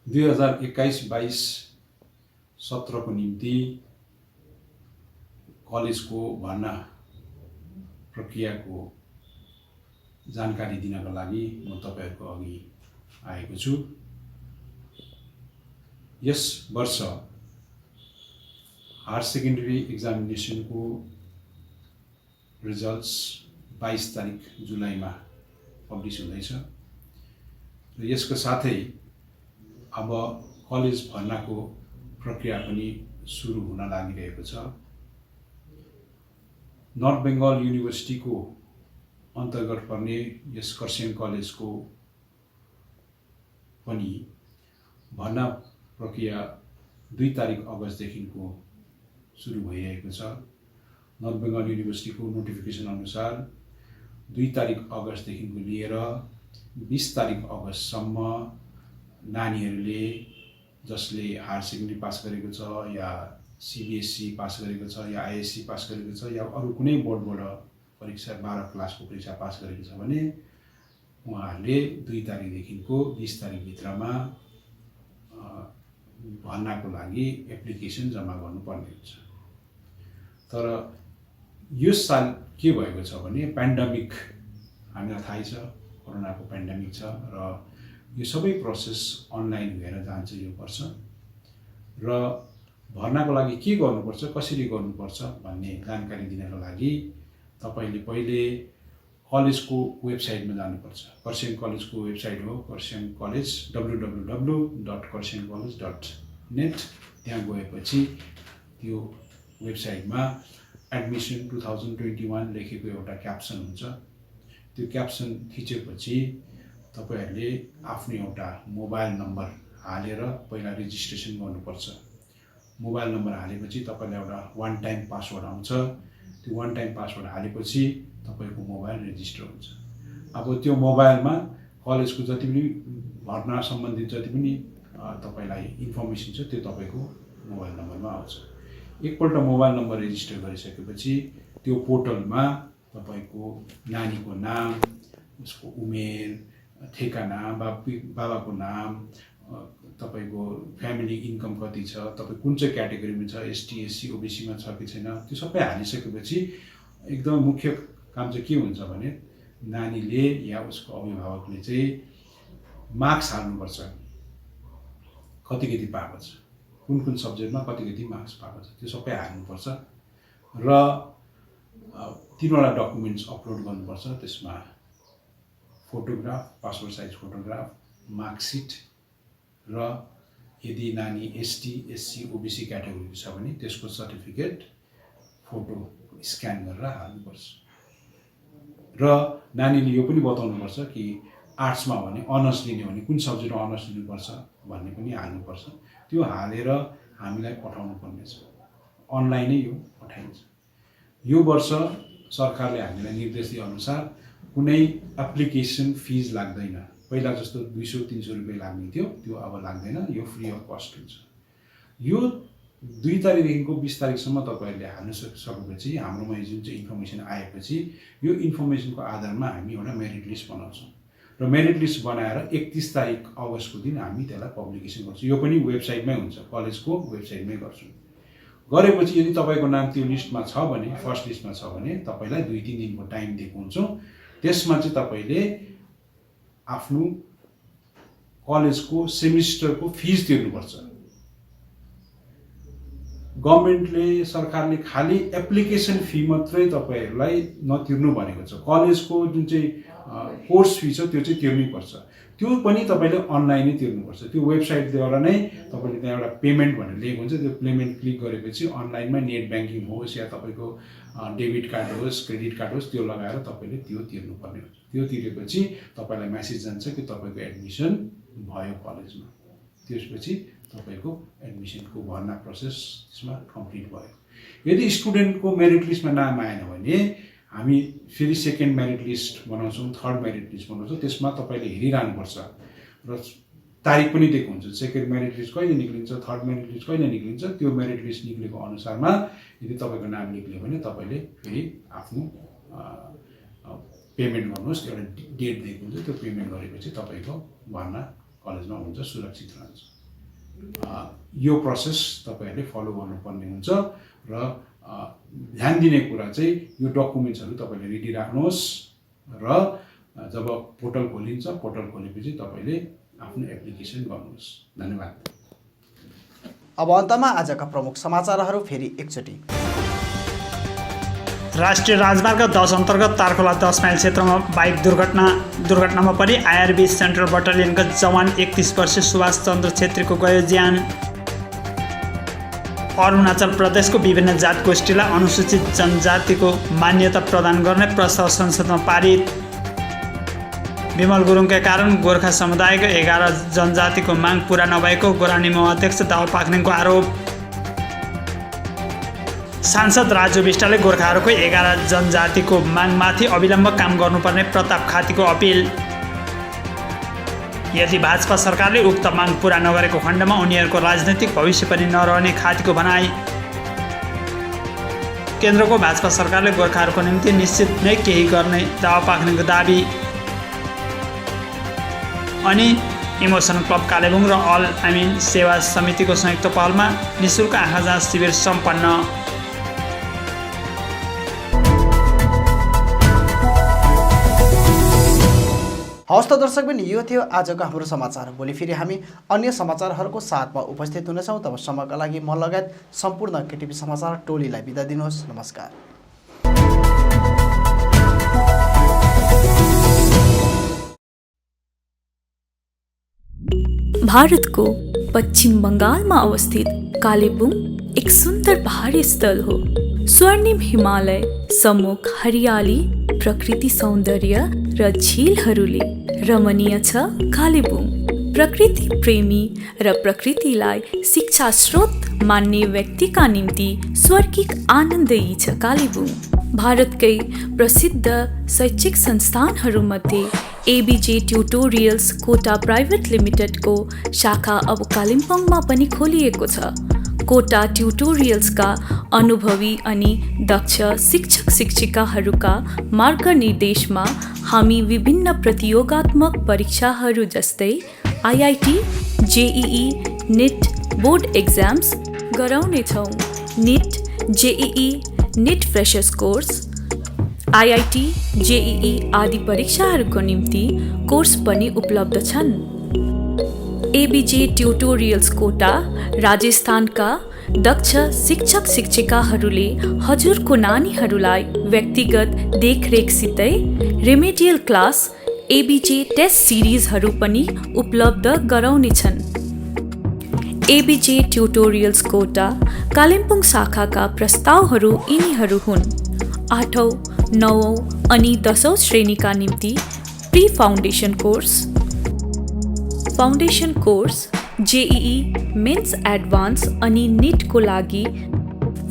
S10: 2021-22 सत्रको निम्ति कलेजको भर्ना प्रक्रियाको जानकारी दिनको लागि म तपाईहरुको अघि आएको छु। यस वर्ष हायर सेकेन्डरी एक्जामिनेसनको रिजल्ट्स 22 तारिक जुलाईमा पब्लिस हुँदैछ र यसको साथै अब कलेज भर्नाको प्रक्रिया पनि सुरु हुन लागिरहेको छ। नर्थ बेंगल युनिभर्सिटीको अन्तर्गत पर्ने यस खरसाङ कलेजको पनि भर्ना प्रक्रिया 2 तारिक अगस्तदेखिको सुरु भइरहेको छ। नर्थ बेंगल युनिभर्सिटीको नोटिफिकेसन अनुसार 2 तारिक अगस्तदेखिको लिएर 20 तारिक अगस्तसम्म नानीहरूले जसले हायर सेकेन्डरी पास गरेको छ या सीबीएसई पास गरेको छ या आईएससी पास गरेको छ या अरू कुनै बोर्डबाट परीक्षा 12 क्लासको परीक्षा पास गरेको छ भने उहाँहरूले 2 तारिकदेखिको 20 तारिक भित्रमा भर्नाको लागि एप्लिकेसन जम्मा गर्नुपर्ने हुन्छ। तर यो साल के भएको छ भने पेन्डेमिक हामीलाई थाहै छ, कोरोनाको पेन्डेमिक छ र यो सबै प्रोसेस अनलाइन भएर जान्छ यो वर्ष र भर्नाको लागि के गर्नुपर्छ, कसरी गर्नुपर्छ भन्ने जानकारी दिनको लागि तपाईले पहिले कलेजको वेबसाइटमा जानुपर्छ। खरसाङ कलेजको वेबसाइट हो खरसाङ कलेज www.kharsangcollege.net। त्यहाँ गएपछि त्यो वेबसाइटमा एडमिसन 2021 लेखेको एउटा क्याप्सन हुन्छ। त्यो क्याप्सन थिचेपछि तपाईहरुले आफ्नो एउटा मोबाइल नम्बर हालेर पहिला रेजिस्ट्रेसन गर्नुपर्छ। मोबाइल नम्बर हालेपछि तपाईलाई एउटा वन टाइम पासवर्ड आउँछ। त्यो वन टाइम पासवर्ड हालेपछि तपाईको मोबाइल रेजिस्टर हुन्छ। अब त्यो मोबाइलमा कलेजको जति पनि भर्ना सम्बन्धित जति पनि तपाईलाई इन्फर्मेसन छ त्यो तपाईको मोबाइल नम्बरमा आउँछ। एकपल्ट मोबाइल नम्बर रेजिस्टर गरिसकेपछि त्यो पोर्टलमा तपाईको नानीको नाम, उसको उमेर, ठेगाना, बाबाको नाम, तपाईको फ्यामिली इन्कम कति छ, तपाई कुन चाहिँ क्याटेगोरीमा छ, एसटी एससी ओबीसी मा छ कि छैन, त्यो सबै हालिसकेपछि एकदम मुख्य काम चाहिँ के हुन्छ भने नानीले या उसको अभिभावकले चाहिँ मार्क्स हाल्नुपर्छ। कति पाएको छ, कुन सब्जेक्टमा कति मार्क्स पाएको छ त्यो सबै हाल्नुपर्छ र 3वटा डकुमेन्ट्स अपलोड गर्नुपर्छ। त्यसमा photograph, passport size photograph, marksheet र यदि नानी एसटी एससी ओबिसी क्याटेगोरीको छ भने त्यसको सर्टिफिकेट फोटो स्क्यान गरेर हाल्नुपर्छ। र नानीले यो पनि बताउनुपर्छ कि आर्ट्समा भने अनर्स लिने भने कुन सब्जेक्टमा अनर्स लिनुपर्छ भन्ने पनि हाल्नुपर्छ। त्यो हालेर हामीलाई पठाउनु पर्नेछ। अनलाइनै यो पठाइन्छ। यो वर्ष सरकारले हामीलाई निर्देश दिएअनुसार कुनै एप्लिकेसन फिज लाग्दैन। पहिला जस्तो 200-300 रुपियाँ लाग्ने थियो, त्यो अब लाग्दैन। यो फ्री अफ कस्ट हुन्छ। यो 2 तारिकदेखिको 20 तारिकसम्म तपाईँहरूले हाल्न सकेपछि हाम्रोमा जुन चाहिँ इन्फर्मेसन आएपछि यो इन्फर्मेसनको आधारमा हामी एउटा मेरिट लिस्ट बनाउँछौँ र मेरिट लिस्ट बनाएर 31 तारिक अगस्तको दिन हामी त्यसलाई पब्लिकेसन गर्छौँ। यो पनि वेबसाइटमै हुन्छ, कलेजको वेबसाइटमै गर्छौँ। गरेपछि यदि तपाईँको नाम त्यो लिस्टमा छ भने, फर्स्ट लिस्टमा छ भने तपाईँलाई 2-3 दिनको टाइम दिएको हुन्छौँ। त्यसमा चाहिँ तपाईँले आफ्नो कलेजको सेमिस्टरको फिज तिर्नुपर्छ। गभर्मेन्टले सरकारले खालि एप्लिकेसन फी मात्रै तपाईँहरूलाई नतिर्नु भनेको छ। कलेजको जुन चाहिँ कोर्स फी छ त्यो चाहिँ तिर्नैपर्छ। त्यो पनि तपाईँले अनलाइनै तिर्नुपर्छ। त्यो वेबसाइटद्वारा नै तपाईँले त्यहाँ एउटा पेमेन्ट भनेर लिएको हुन्छ। त्यो पेमेन्ट क्लिक गरेपछि अनलाइनमा नेट ब्याङ्किङ होस् या तपाईँको डेबिट कार्ड होस्, क्रेडिट कार्ड होस्, त्यो लगाएर तपाईँले त्यो तिर्नुपर्ने हुन्छ। त्यो तिरेपछि तपाईँलाई मेसेज जान्छ कि तपाईँको एडमिसन भयो कलेजमा। त्यसपछि तपाईँको एडमिसनको भर्ना प्रोसेस त्यसमा कम्प्लिट भयो। यदि स्टुडेन्टको मेरिट लिस्टमा नाम आएन भने हामी फेरि सेकेन्ड मेरिट लिस्ट बनाउँछौँ, थर्ड मेरिट लिस्ट बनाउँछौँ। त्यसमा तपाईँले हेरिरहनुपर्छ र तारिक पनि दिएको हुन्छ। सेकेन्ड मेरिट लिस्ट कहिले निक्लिन्छ, थर्ड मेरिट लिस्ट कहिले निक्लिन्छ। त्यो मेरिट लिस्ट निक्लेको अनुसारमा यदि तपाईँको नाम निक्ल्यो भने तपाईँले फेरि आफ्नो पेमेन्ट गर्नुहोस्। एउटा डेट दिएको हुन्छ, त्यो पेमेन्ट गरेपछि तपाईँको भर्ना कलेजमा हुन्छ, सुरक्षित रहन्छ। यो प्रोसेस तपाईँहरूले फलो गर्नुपर्ने हुन्छ र ध्यान दिने कुरा चाहिँ यो डकुमेन्ट्सहरू तपाईँले रेडी राख्नुहोस् र जब पोर्टल खोलिन्छ, पोर्टल खोलेपछि तपाईँले आफ्नो एप्लिकेसन गर्नुहोस्। धन्यवाद।
S2: अब अन्तमा आजका प्रमुख समाचारहरू फेरि एकचोटि।
S5: राष्ट्रिय राजमार्ग 10 अन्तर्गत तारखोला 10 माइल क्षेत्रमा बाइक दुर्घटनामा परि आइआरबी सेन्ट्रल बटालियनका जवान 31 वर्षीय सुभाष चन्द्र छेत्रीको गयो ज्यान। अरुणाचल प्रदेशको विभिन्न जात गोष्ठीलाई अनुसूचित जनजातिको मान्यता प्रदान गर्ने प्रस्ताव संसदमा पारित। विमल गुरुङका कारण गोर्खा समुदायको 11 जनजातिको माग पूरा नभएको गोरानीमा अध्यक्ष दावा पाक्नेको आरोप। सांसद राजु विष्टले गोर्खाहरूको 11 जनजातिको मागमाथि अविलम्ब काम गर्नुपर्ने प्रताप खातीको अपिल। यदि भाजपा सरकारले उक्त माग पूरा नगरेको खण्डमा उनीहरूको राजनैतिक भविष्य पनि नरहने खातीको भनाई। केन्द्रको भाजपा सरकारले गोर्खाहरूको निम्ति निश्चित नै केही गर्ने दावा पाक्नेको दाबी। अनि इमोसन क्लब कालेबुङ र अल आमिन सेवा समितिको संयुक्त पहलमा निःशुल्क आँखा जाँच शिविर सम्पन्न।
S2: हवस् त दर्शकबिन, यो थियो आजको हाम्रो समाचार। भोलि फेरि हामी अन्य समाचारहरूको साथमा उपस्थित हुनेछौँ। तबसम्मका लागि म लगायत सम्पूर्ण केटिभी समाचार टोलीलाई बिदा दिनुहोस्। नमस्कार।
S11: भारतको पश्चिम बङ्गालमा अवस्थित कालेबुङ एक सुन्दर पहाडी स्थल हो। स्वर्णिम हिमालय, सम्मुख हरियाली, प्रकृति सौन्दर्य र झिलहरूले रमणीय छ कालेबुङ। प्रकृति प्रेमी र प्रकृतिलाई शिक्षा स्रोत मान्ने व्यक्तिका निम्ति स्वर्गिक आनन्दयी छ कालेबुङ। भारतकै प्रसिद्ध शैक्षिक संस्थानहरूमध्ये एबीजे ट्युटोरियल्स कोटा प्राइभेट लिमिटेडको शाखा अब कालिम्पोङमा पनि खोलिएको छ। कोटा ट्युटोरियल्सका अनुभवी अनि दक्ष शिक्षक शिक्षिकाहरूका मार्गनिर्देशमा हामी विभिन्न प्रतियोगात्मक परीक्षाहरू जस्तै IIT, JEE, NEET board exams गराउनेछौँ। NEET, JEE, NEET freshers course, IIT, JEE आदि परीक्षाहरूको निम्ति कोर्स पनि उपलब्ध छन्। एबीजे ट्युटोरियल्स कोटा राजस्थानका दक्ष शिक्षक शिक्षिकाहरूले हजुरको नानीहरूलाई व्यक्तिगत देखरेखसितै रेमेडियल क्लास एबीजे टेस्ट सिरिजहरू पनि उपलब्ध गराउनेछन्। एबीजे ट्युटोरियल्स कोटा कालिम्पोङ शाखाका प्रस्तावहरू यिनीहरू हुन्। 8औं, 9औं अनि 10औं श्रेणीका निम्ति pre foundation course, foundation course, JEE mains advance अनि निटको लागि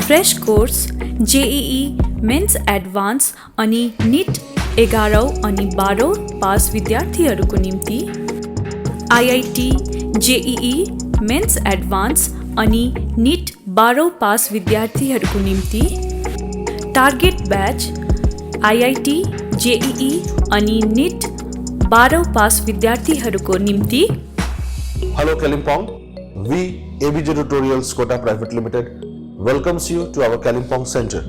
S11: fresh course, JEE mains advance अनि निट 11औं अनि 12औं पास विद्यार्थीहरूको निम्ति, आईआईटी, जेईई मेन्स एडभान्स अनि निट 12औं पास विद्यार्थीहरूको निम्ति, टार्गेट ब्याच, आईआईटी, जेईई अनि निट 12औं पास विद्यार्थीहरूको निम्ति।
S12: Hello Kalimpong, we ABJ Tutorials Kota Private Limited welcomes you to our Kalimpong Center,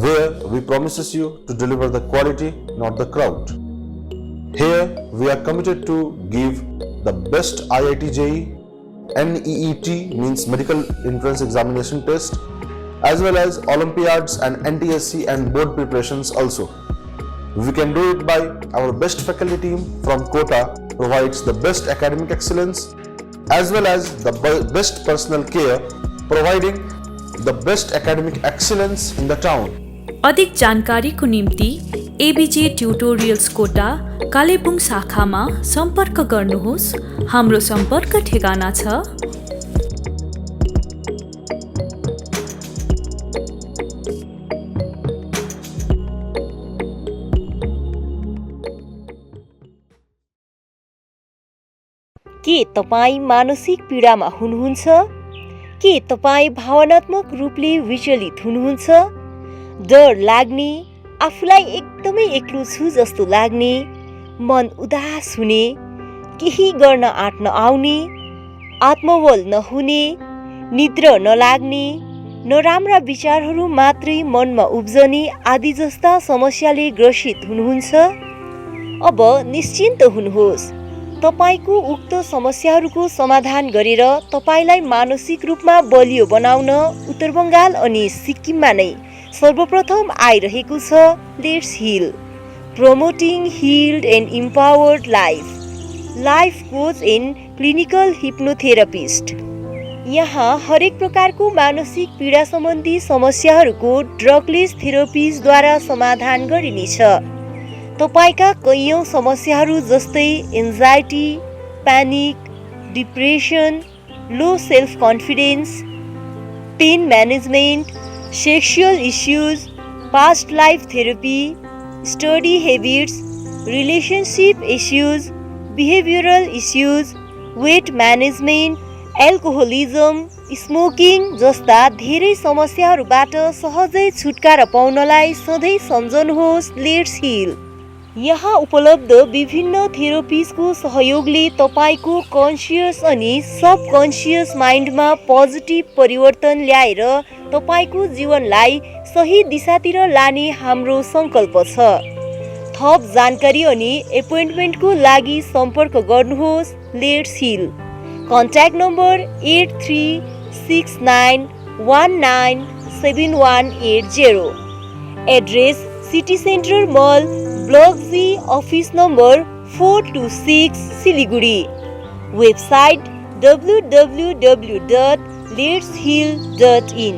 S12: where we promises you to deliver the quality, not the crowd. Here we are committed to give the best IIT JEE, NEET means Medical Entrance Examination test, as well as Olympiads and NTSC and board preparations also. We can do it by our best faculty team from Kota provides the best academic excellence as well as the best personal care, providing the best academic excellence in the town.
S11: अधिक जानकारीको निम्ति ABJ tutorials कोटा कालेबुङ शाखामा सम्पर्क गर्नुहोस्। हाम्रो सम्पर्क ठेगाना छ
S13: के तपाईँ मानसिक पीडामा हुनुहुन्छ? के तपाईँ भावनात्मक रूपले विचलित हुनुहुन्छ? डर लाग्ने, आफूलाई एकदमै एक्लो छु जस्तो लाग्ने, मन उदास हुने, केही गर्न आँट नआउने, आत्मबल नहुने, निद्रा नलाग्ने, नराम्रा विचारहरू मात्रै मनमा उब्जने आदि जस्ता समस्याले ग्रसित हुनुहुन्छ? अब निश्चिन्त हुनुहोस्। तपाईको उक्त समस्याहरूको समाधान गरेर तपाईलाई मानसिक रूपमा बलियो बनाउन उत्तर बङ्गाल अनि सिक्किममा नै सर्वप्रथम आइरहेको छ let's hill, promoting healed and empowered life coach and clinical hypnotherapist. यहाँ हरेक प्रकारको मानसिक पीडा सम्बन्धी समस्याहरूको ड्रगलेस थेरापिजद्वारा समाधान गरिनेछ। तपाईका कैयौं समस्याहरू जस्तै anxiety, panic, depression, low self confidence, pain management, sexual issues, past life therapy, study habits, relationship issues, behavioural issues, weight management, alcoholism, smoking जस्ता धेरै समस्याहरूबाट सहजै छुटकारा पाउनलाई सधैँ सम्झनुहोस् लेट्स हिल। यहाँ उपलब्ध विभिन्न थेरापिजको सहयोगले तपाईको कन्सियस अनि सबकन्सियस माइन्डमा पोजिटिभ परिवर्तन ल्याएर तपाईको जीवनलाई सही दिशातिर लाने हाम्रो सङ्कल्प छ। थप जानकारी अनि एपोइन्टमेन्टको लागि सम्पर्क गर्नुहोस् let's hill. Contact number 8369197180। Address city centre mall, block G, office number 426, Siliguri. Website www.letshill.in।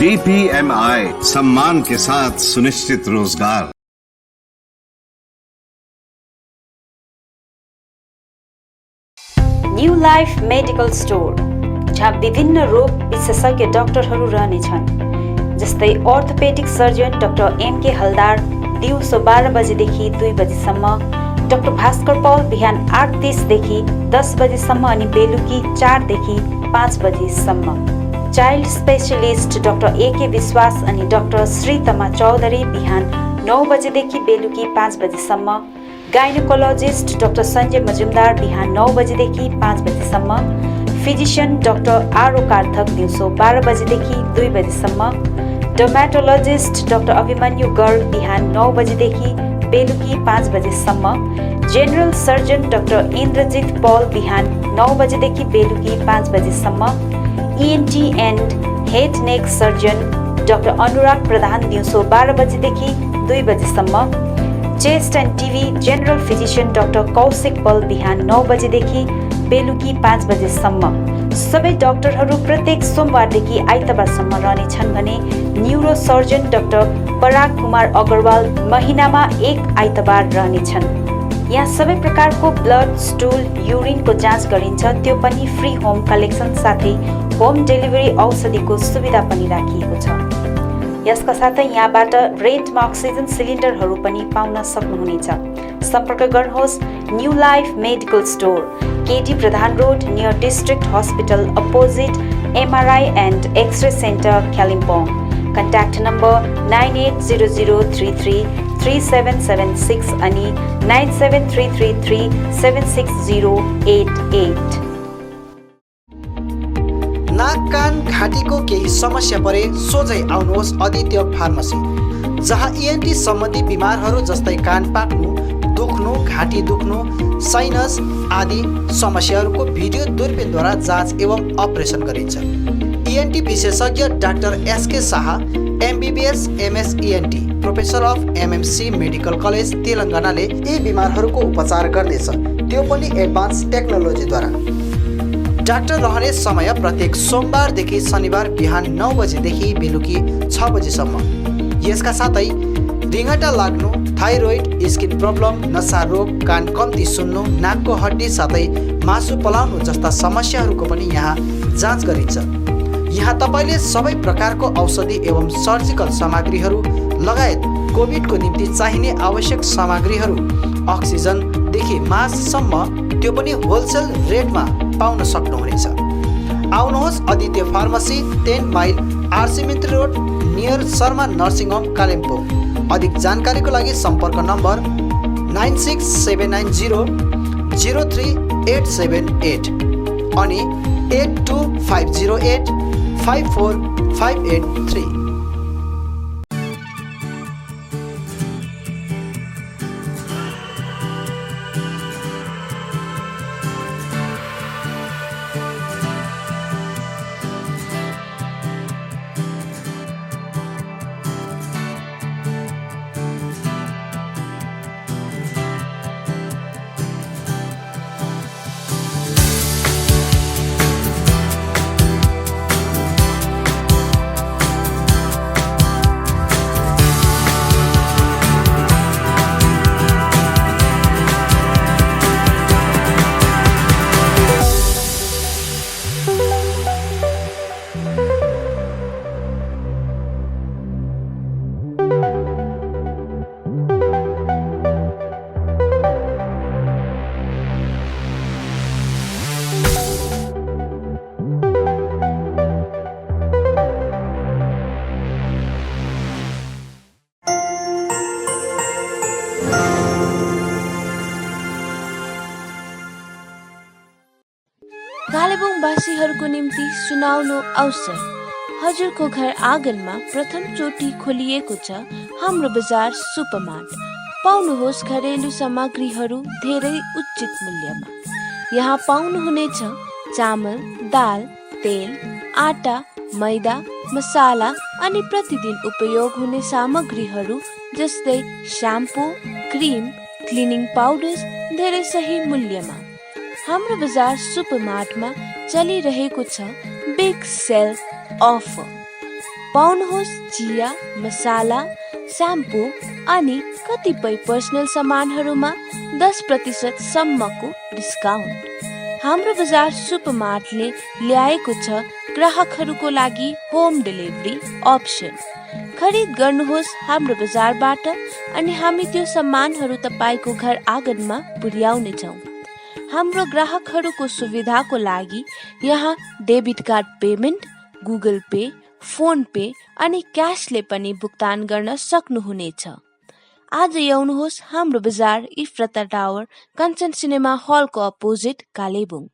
S14: DPMI सम्मान के साथ सुनिश्चित रोजगार।
S1: न्यू लाइफ मेडिकल स्टोर, जहाँ विभिन्न रोग विशेषज्ञ डाक्टरहरू रहनेछन्, जस्तै ऑर्थोपेडिक सर्जन डाक्टर MK हलदार दिउँसो 12 बजेदेखि 2 बजेसम्म, डाक्टर भास्कर पौल बिहान 8:30 देखि 10 बजेसम्म अनि बेलुकी 4 देखि 5 बजेसम्म। चाइल्ड स्पेशलिस्ट डाक्टर एके विश्वास अनि डाक्टर श्रीतमा चौधरी बिहान 9 बजेदेखि बेलुकी 5 बजेसम्म, गाइनोकोलोजिस्ट डाक्टर सञ्जय मजुमदार बिहान 9 बजेदेखि 5 बजेसम्म, फिजिशियन डाक्टर आरो कार्थक दिउँसो 12 बजेदेखि 2 बजेसम्म, डर्मेटोलोजिस्ट डाक्टर अभिमन्यु गर्ग बिहान 9 बजेदेखि बेलुकी 5 बजेसम्म, general surgeon doctor Indrajit Paul बिहान 9 बजेदेखि बेलुकी 5 बजेसम्म, ENT and head neck surgeon doctor Anurag Pradhan दिउँसो 12 बजेदेखि 2 बजेसम्म, chest and TB general physician doctor Kaushik Pal बिहान 9 बजेदेखि बेलुकी 5 बजेसम्म। सबै डाक्टरहरू प्रत्येक सोमबारदेखि आइतबारसम्म रहनेछन् भने न्युरो सर्जन डाक्टर पराग कुमार अग्रवाल महिनामा 1 आइतबार रहनेछन्। यहाँ सबै प्रकारको ब्लड, स्टुल, युरिनको जाँच गरिन्छ, त्यो पनि फ्री होम कलेक्सन साथै होम डेलिभरी औषधिको सुविधा पनि राखिएको छ। यसका साथै यहाँबाट रेन्टमा अक्सिजन सिलिन्डरहरू पनि पाउन सक्नुहुनेछ। सम्पर्क गर्नुहोस् new life medical store, KT Pradhan road near district hospital opposite MRI and X-ray centre Kalimpong. Contact number 9800333776 अनि 9733376088।
S2: नाक कान घाँटीको केही समस्या परे सोझै आउनुहोस् आदित्य फार्मेसी, जहाँ इएनटी सम्बन्धी बिमारहरू जस्तै कान पाक्नु, दुख्नु, घाँटी दुख्नु, साइनस आदि समस्याहरूको भिडियो दूरबीनद्वारा जाँच एवं अपरेसन गरिन्छ। इएनटी विशेषज्ञ doctor SK Shah, MBBS MS ENT, professor of MMC medical college तेलङ्गानाले यी बिमारहरूको उपचार गर्नेछ, त्यो पनि एडभान्स टेक्नोलोजीद्वारा। डाक्टर रहने समय प्रत्येक सोमबारदेखि शनिबार बिहान 9 बजेदेखि बेलुकी 6 बजेसम्म। यसका साथै रिङ्गटा लाग्नु, थाइरोइड, स्किन प्रब्लम, नसा रोग, कान कम्ती सुन्नु, नाकको हड्डी साथै मासु पलाउनु जस्ता समस्याहरूको पनि यहाँ जाँच गरिन्छ। यहाँ तपाईँले सबै प्रकारको औषधि एवं सर्जिकल सामग्रीहरू लगायत कोभिडको निम्ति चाहिने आवश्यक सामग्रीहरू, अक्सिजनदेखि मास्कसम्म, त्यो पनि होलसेल रेटमा पाउन सक्नुहुनेछ। आउनुहोस् Aditya pharmacy, 10 mile RC Mitri road near Sharma nursing home Kalimpong. अधिक जानकारीको लागि सम्पर्क नम्बर 9679003878 अनि 8250854583।
S3: कालेबुङवासीहरूको निम्ति सुनाउनु अवसर। हजुरको घर आँगनमा प्रथम चोटि खोलिएको छ हाम्रो बजार सुपरमार्ट। पाउनुहोस् घरेलु सामग्रीहरू धेरै उचित मूल्यमा। यहाँ पाउनुहुनेछ चामल, दाल, तेल, आटा, मैदा, मसाला अनि प्रतिदिन उपयोग हुने सामग्रीहरू जस्तै स्याम्पू, क्रिम, क्लिनिङ पाउडर्स धेरै सही मूल्यमा। हाम्रो बजार सुपरमार्टमा चलिरहेको छ बिग सेल अफर। पाउनुहोस् चिया, मसाला, स्याम्पू अनि कतिपय पर्सनल सामानहरूमा 10% सम्मको डिस्काउन्ट। हाम्रो बजार सुपरमार्टले ल्याएको छ ग्राहकहरूको लागि होम डेलिभरी अप्सन। खरिद गर्नुहोस् हाम्रो बजारबाट अनि हामी त्यो सामानहरू तपाईँको घर आँगनमा पुर्याउनेछौँ। हाम्रो ग्राहकहरूको सुविधाको लागि यहाँ debit card payment, Google pay, phone pay अनि क्यासले पनि भुक्तान गर्न सक्नुहुनेछ। आज आउनुहोस् हाम्रो बजार इफ्रता टावर कञ्चन सिनेमा हलको अपोजिट कालेबुङ।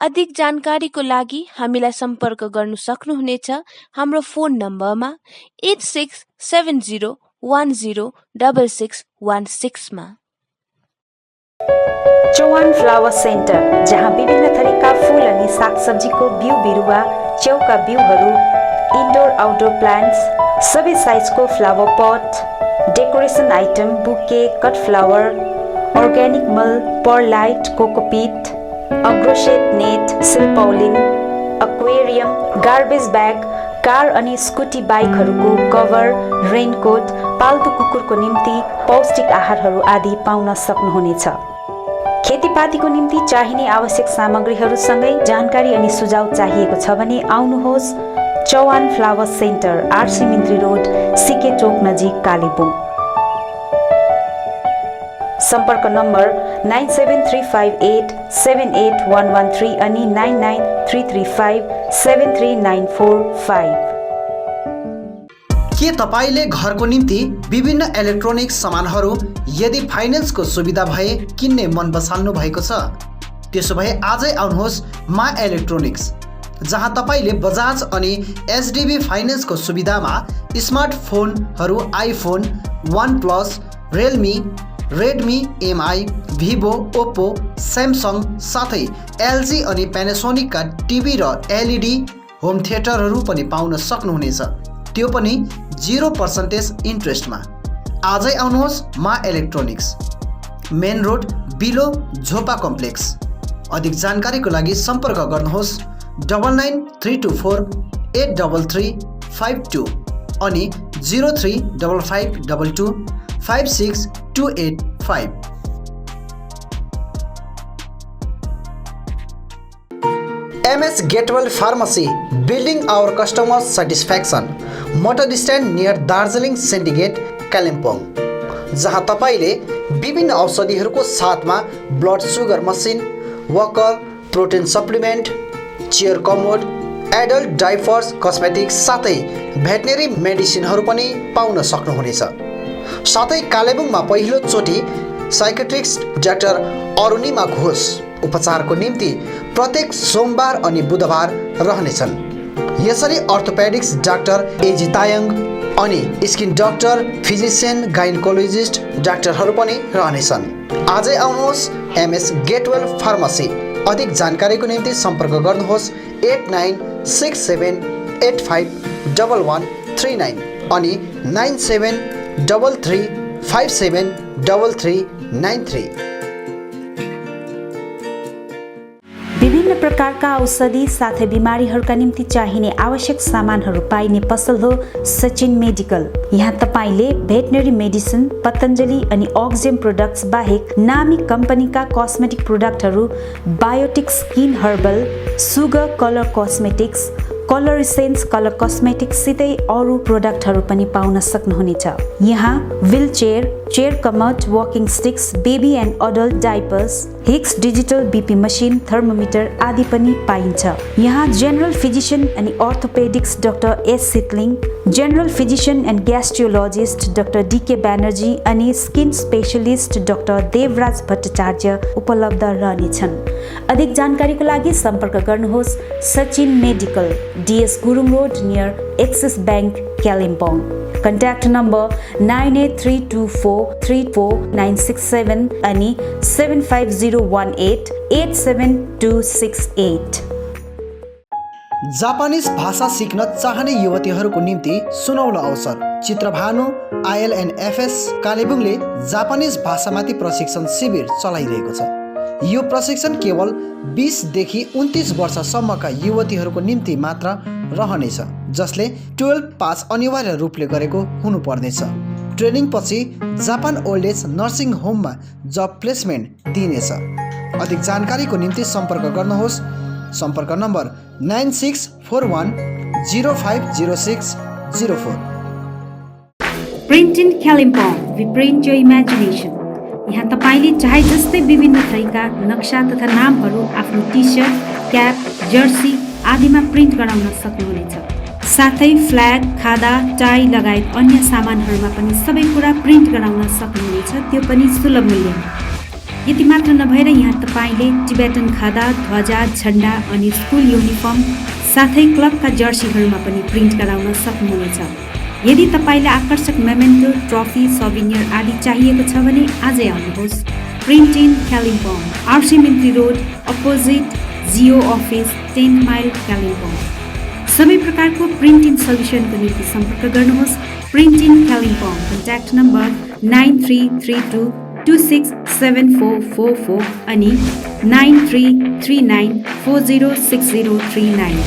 S3: अधिक जानकारीको लागि हामीलाई सम्पर्क गर्नु सक्नुहुनेछ हाम्रो फोन नम्बरमा 8670106616 मा।
S1: चौहान फ्लावर सेन्टर, जहाँ विभिन्न थरीका फूल अनि सागसब्जीको बिउ बिरुवा, च्याउका बिउहरू, इन्डोर आउटडोर प्लान्ट्स, सबै साइजको flower pot, decoration item, bouquet, cut flower, organic मल, परलाइट, कोकोपिट, अग्रोसेट net, Silpaulin, aquarium, garbage bag, car अनि स्कुटी बाइकहरूको कभर, रेनकोट, पाल्तु कुकुरको निम्ति पौष्टिक आहारहरू आदि पाउन सक्नुहुनेछ। खेतीपातीको निम्ति चाहिने आवश्यक सामग्रीहरूसँगै जानकारी अनि सुझाव चाहिएको छ भने आउनुहोस् Chauhan flower centre, RC Mintri road, CK Chowk नजिक, कालेबुङ। सम्पर्क नम्बर 9735878113 अनि 9933573945।
S2: के तपाईले घरको निम्ति विभिन्न इलेक्ट्रोनिक सामानहरू यदि फाइनेन्सको सुविधा भए किन्ने मन बसाल्नु भएको छ? त्यसो भए आजै आउनुहोस् मा इलेक्ट्रोनिक्स, जहाँ तपाईले बजाज अनि एचडीबी फाइनेन्सको सुविधामा स्मार्टफोनहरू iPhone, OnePlus, Realme, Redmi, Mi, Vivo, Oppo, Samsung साथै एलजी अनि प्यानासोनिकका टिभी र एलइडी होम थिएटरहरू पनि पाउन सक्नुहुनेछ, त्यो पनि 0% इन्ट्रेस्टमा। आजै आउनुहोस् मा इलेक्ट्रोनिक्स, मेन रोड, बिलो, झोपा कम्प्लेक्स। अधिक जानकारीको लागि सम्पर्क गर्नुहोस् 9934833552 अनि 035522562885। MS Gatewell Pharmacy, building our customers' satisfaction. Motor stand near Darjeeling syndicate, Kalimpong, जहाँ तपाईले विभिन्न औषधिहरूको साथमा blood sugar machine, Walker, protein supplement, chair commode, adult diapers, cosmetics साथै भेटनेरी मेडिसिनहरू पनि पाउन सक्नुहुनेछ। साथै कालेबुङमा पहिलो चोटि साइकेट्रिस्ट डाक्टर अरुणिमा घोष उपचारको निम्ति प्रत्येक सोमबार अनि बुधबार रहनेछन्। यसरी अर्थोपेडिक्स डाक्टर एजी तायङ अनि स्किन डाक्टर, फिजिसियन, गाइनकोलोजिस्ट डाक्टरहरू पनि रहनेछन्। आजै आउनुहोस् MS गेटवेल फार्मेसी। अधिक जानकारीको निम्ति सम्पर्क गर्नुहोस् 8967851139 अनि 9733573393।
S1: विभिन्न प्रकारका औषधि साथै बिमारीहरूका निम्ति चाहिने आवश्यक सामानहरू पाइने पसल हो सचिन मेडिकल। यहाँ तपाईले भेटनरी मेडिसिन, पतञ्जलि अनि अक्जेम प्रोडक्ट्स बाहेक नामी कम्पनीका कस्मेटिक प्रोडक्टहरू, Biotique skin herbal, Sugar colour cosmetics, colour essence colour cosmetics सितै अरू प्रोडक्टहरू पनि पाउन सक्नुहुनेछ। यहाँ wheelchair, chair commode, walking sticks, baby and adult diapers, Hicks digital BP machine, thermometer आदि पनि पाइन्छ। यहाँ जेनरल फिजिशियन अनि orthopaedics doctor S Sitling, general physician and gastrologist doctor DK Banerjee अनि skin specialist doctor Devraj Bhattacharya उपलब्ध रहनेछन्। अधिक जानकारीको लागि सम्पर्क गर्नुहोस् Sachin medical, DS Gurung road near axis bank, Kalimpong. Contact number 9832434967 अनि 75018872268।
S2: जापानिज भाषा सिक्न चाहने युवतीहरूको निम्ति सुनौलो अवसर। चित्रभानु ILNFS कालेबुङले जापानिज भाषामाथि प्रशिक्षण शिविर चलाइरहेको छ। यो प्रशिक्षण केवल 20 देखि 29 वर्षसम्मका युवतीहरूको निम्ति मात्र रहनेछ, जसले 12 पास अनिवार्य रूपले गरेको हुनुपर्नेछ। ट्रेनिङ पछि जापान ओल्ड एज नर्सिङ होममा जब प्लेसमेन्ट दिइनेछ। अधिक जानकारीको निम्ति सम्पर्क गर्नुहोस्। सम्पर्क नम्बर 9641050604।
S1: Print in Kalimpong, we print your imagination. यहाँ तपाईले चाहे जस्तै विभिन्न थरीका नक्सा तथा नामहरू आफ्नो टी सर्ट, क्याप, जर्सी आदिमा प्रिन्ट गराउन सक्नुहुनेछ। साथै फ्ल्याग, खादा, टाई लगायत अन्य सामानहरूमा पनि सबै कुरा प्रिन्ट गराउन सक्नुहुनेछ, त्यो पनि सुलभ मूल्यमा। यति मात्र नभएर यहाँ तपाईँले टिबेटन खादा, ध्वजा, झण्डा अनि स्कुल युनिफर्म साथै क्लबका जर्सीहरूमा पनि प्रिन्ट गराउन सक्नुहुनेछ। यदि तपाईँले आकर्षक मेमेन्टो, ट्रफी, सौभिनियर आदि चाहिएको छ भने आजै आउनुहोस्। Print in Kalimpong, RC Mintri road opposite Jio office, 10 mile, Kalimpong. सबै प्रकारको प्रिन्टिङ सल्युसनको निम्ति सम्पर्क गर्नुहोस्। Print in Kalimpong, contact number 9332267444 अनि 9339406039।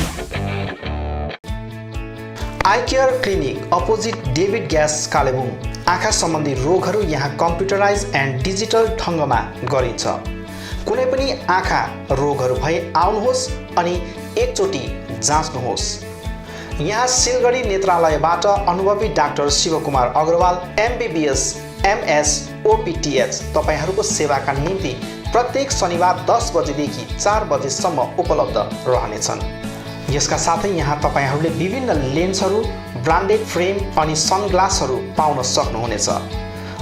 S2: Eye care clinic opposite David gas Kalebung. आँखा सम्बन्धी रोगहरू यहाँ कम्प्युटराइज एन्ड डिजिटल ढङ्गमा गरिन्छ। कुनै पनि आँखा रोगहरू भए आउनुहोस् अनि एकचोटि जाँच्नुहोस्। यहाँ सिलगढी नेत्रालयबाट अनुभवी doctor Shivkumar Agarwal MBBS MS OPTH तपाईहरूको सेवाका निम्ति प्रत्येक शनिबार 10 बजेदेखि 4 बजेसम्म उपलब्ध रहनेछन्। यसका साथै यहाँ तपाईहरूले विभिन्न लेन्सहरू, ब्रान्डेड फ्रेम अनि सनग्लासहरू पाउन सक्नुहुनेछ।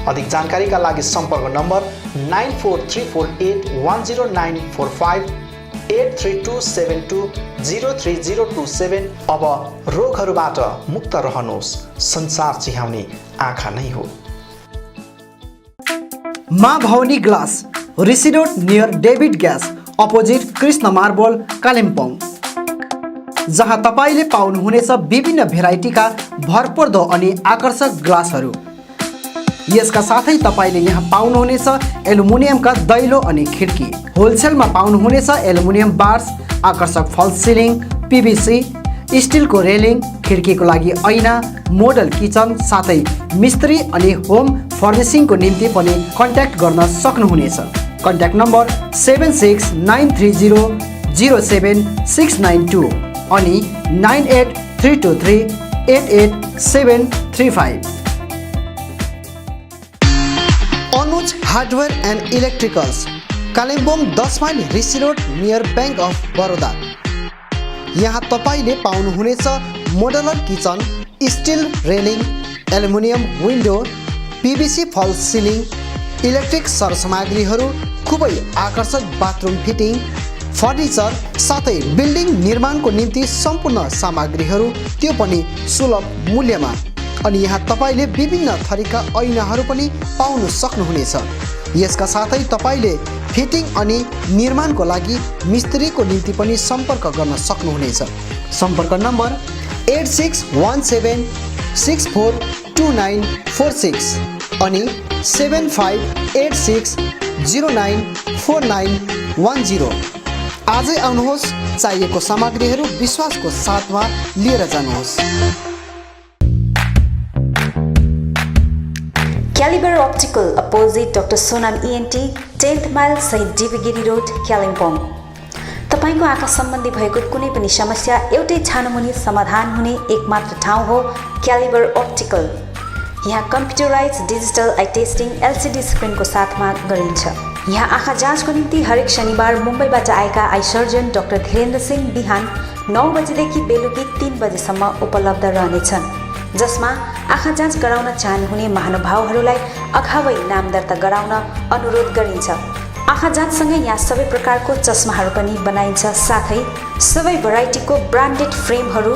S2: अधिक जानकारीका लागि सम्पर्क नम्बर 9434810945 83272030027। अब रोगहरूबाट मुक्त रहनुहोस्, संसार चिहाउने आँखा नै हो। Maa Bhavani glass, Rishi road near David gas opposite Krishna marble, Kalimpong, जहाँ तपाईँले पाउनुहुनेछ विभिन्न भेराइटीका भरपर्दो अनि आकर्षक ग्लासहरू। यसका साथै तपाईँले यहाँ पाउनुहुनेछ एल्युमिनियमका दैलो अनि खिड्की। होलसेलमा पाउनुहुनेछ एल्युमिनियम बार्स, आकर्षक फल्स सिलिङ, PVC, स्टिलको रेलिङ, खिड्कीको लागि ऐना, मोडल किचन साथै मिस्त्री अनि होम फर्निसिङको निम्ति पनि कन्ट्याक्ट गर्न सक्नुहुनेछ। कन्ट्याक्ट नम्बर 7693007692 अनि 9832388735। Anuj hardware and electricals, Kalimpong 10 mile Rishi road near bank of Baroda. यहाँ तपाईँले पाउनुहुनेछ modular kitchen, steel railing, aluminium window, PVC false ceiling, electric सरसामग्रीहरू, खुबै आकर्षक बाथरुम फिटिङ, फर्निचर साथै बिल्डिङ निर्माणको निम्ति सम्पूर्ण सामग्रीहरू, त्यो पनि सुलभ मूल्यमा। अनि यहाँ तपाईँले विभिन्न थरीका ऐनाहरू पनि पाउन सक्नुहुनेछ। यसका साथै तपाईँले फिटिङ अनि निर्माणको लागि मिस्त्रीको निम्ति पनि सम्पर्क गर्न सक्नुहुनेछ। सम्पर्क नम्बर 8617642946 अनि 7586094910। आजै आउनुहोस्, चाहिएको सामग्रीहरू विश्वासको साथमा लिएर जानुहोस्।
S1: Calibre optical opposite doctor Sonam ENT, 10th mile शहीद DB गिरी रोड, कालिम्पोङ। तपाईँको आँखा सम्बन्धी भएको कुनै पनि समस्या एउटै छानोमुनि समाधान हुने एकमात्र ठाउँ हो क्यालिबर अप्टिकल। यहाँ computerise digital eye testing LCD स्क्रिनको साथमा गरिन्छ। यहाँ आँखा जाँचको निम्ति हरेक शनिबार मुम्बईबाट आएका eye surgeon doctor Dhirendra Singh बिहान 9 बजेदेखि बेलुकी 3 बजेसम्म उपलब्ध रहनेछन्, जसमा आँखा जाँच गराउन चाहनुहुने महानुभावहरूलाई अगावै नाम दर्ता गराउन अनुरोध गरिन्छ। आँखा जाँचसँगै यहाँ सबै प्रकारको चस्माहरू पनि बनाइन्छ, साथै सबै भेराइटीको ब्रान्डेड फ्रेमहरू,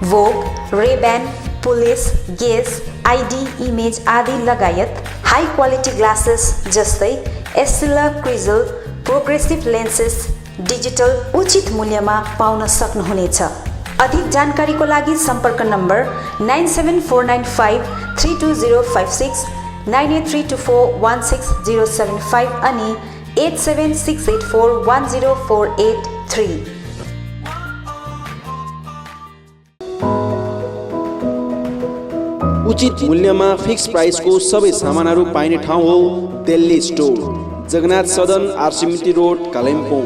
S1: भोग, रेब्यान, पुलिस, गेस, ID, इमेज आदि लगायत हाई क्वालिटी ग्लासेस जस्तै एस्सिला, क्रिजल, प्रोग्रेसिभ लेन्सेस, डिजिटल उचित मूल्यमा पाउन सक्नुहुनेछ। अधिक जानकारीको लागि सम्पर्क नम्बर 9749532056, 9832416075 अनि 8768410483।
S15: उचित मूल्यमा फिक्स प्राइसको सबै सामानहरू पाइने ठाउँ हो दिल्ली स्टोर, जगन्नाथ सदन, RC मिन्त्री रोड, कालिम्पोङ।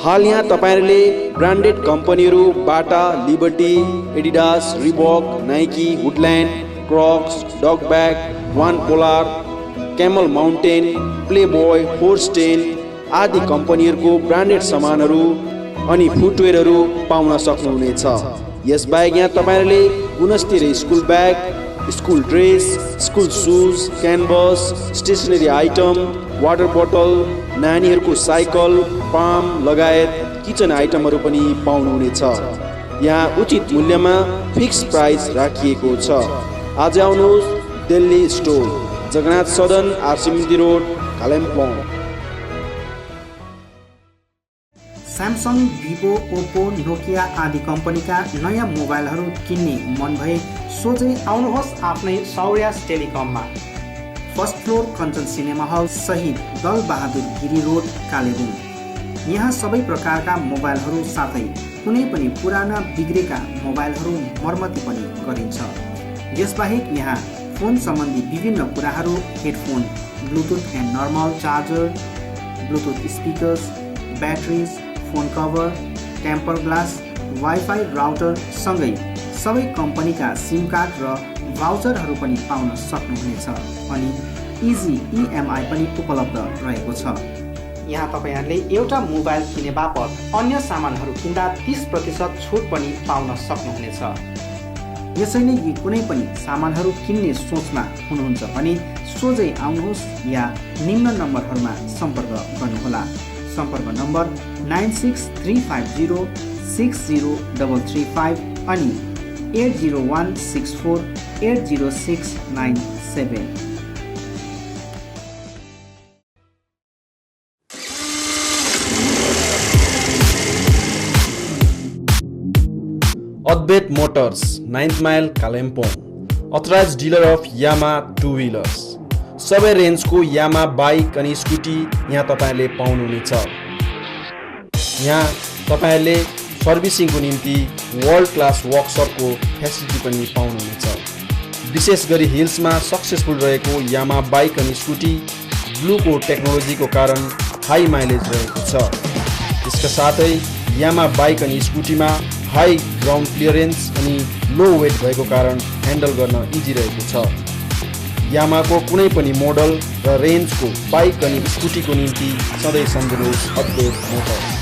S15: हाल यहाँ तपाईहरूले ब्रान्डेड कम्पनीहरू Bata, Liberty, Adidas, Reebok, Nike, Woodland, Crocs, Duckback, वान पोलार, क्यामल माउन्टेन, प्लेबोय, फोर्स्टेन आदि कम्पनीहरूको ब्रान्डेड सामानहरू अनि फुटवेयरहरू पाउन सक्नुहुनेछ। यसबाहेक यहाँ तपाईँहरूले गुणस्तरीय school bag, school dress, school shoes, canvas, stationery item, water बोतल, नानीहरूको साइकल, पाम लगायत किचन आइटमहरू पनि पाउनुहुनेछ। यहाँ उचित मूल्यमा फिक्स प्राइस राखिएको छ। आज आउनुहोस् दिल्ली स्टोर, जगन्नाथ सदन, आरसिमिती road, Kalimpong.
S2: Samsung, Vivo, Oppo, Nokia आदि कम्पनीका नयाँ मोबाइलहरू किन्ने मन भए सोझै आउनुहोस् आफ्नै सौर्यास टेलिकममा। First floor Kanchan cinema hall सहित दल बहादुर गिरी रोड, कालेबुङ। यहाँ सबै प्रकारका मोबाइलहरू साथै कुनै पनि पुराना बिग्रेका मोबाइलहरू मर्मती पनि गरिन्छ। यसबाहेक यहाँ फोन सम्बन्धी विभिन्न कुराहरू, headphone, bluetooth and normal charger, bluetooth speakers, batteries, phone cover, temper glass, wifi router सँगै सबै कम्पनीका सिम कार्ड र भाउचरहरू पनि पाउन सक्नुहुनेछ। अनि इजी इएमआई पनि उपलब्ध रहेको छ। यहाँ तपाईँहरूले एउटा मोबाइल किने बापत अन्य सामानहरू किन्दा 30% छुट पनि पाउन सक्नुहुनेछ। यसैले यी कुनै पनि सामानहरू किन्ने सोचमा हुनुहुन्छ भने सोझै आउनुहोस् या निम्न नम्बरहरूमा सम्पर्क गर्नुहोला। सम्पर्क नम्बर 9635060335 अनि 8016480697।
S15: Advait motors, 9th mile, Kalimpong. Authorised dealer of Yamaha two wheelers. सबै रेन्जको यामा बाइक अनि स्कुटी यहाँ तपाईँहरूले पाउनुहुनेछ। यहाँ तपाईँहरूले सर्भिसिङको निम्ति वर्ल्ड क्लास वर्कसपको फेसिलिटी पनि पाउनुहुनेछ। विशेष गरी हिल्समा सक्सेसफुल रहेको यामा बाइक अनि स्कुटी ब्लूको टेक्नोलोजीको कारण हाई माइलेज रहेको छ। यसका साथै यामा बाइक अनि स्कुटीमा हाई ग्राउन्ड क्लियरेन्स अनि लो वेट भएको कारण ह्यान्डल गर्न इजी रहेको छ। यामाको कुनै पनि मोडल र रेन्जको बाइक अनि स्कुटीको निम्ति सधैँ सम्झनुहोस् अद्वैत मोटर्स।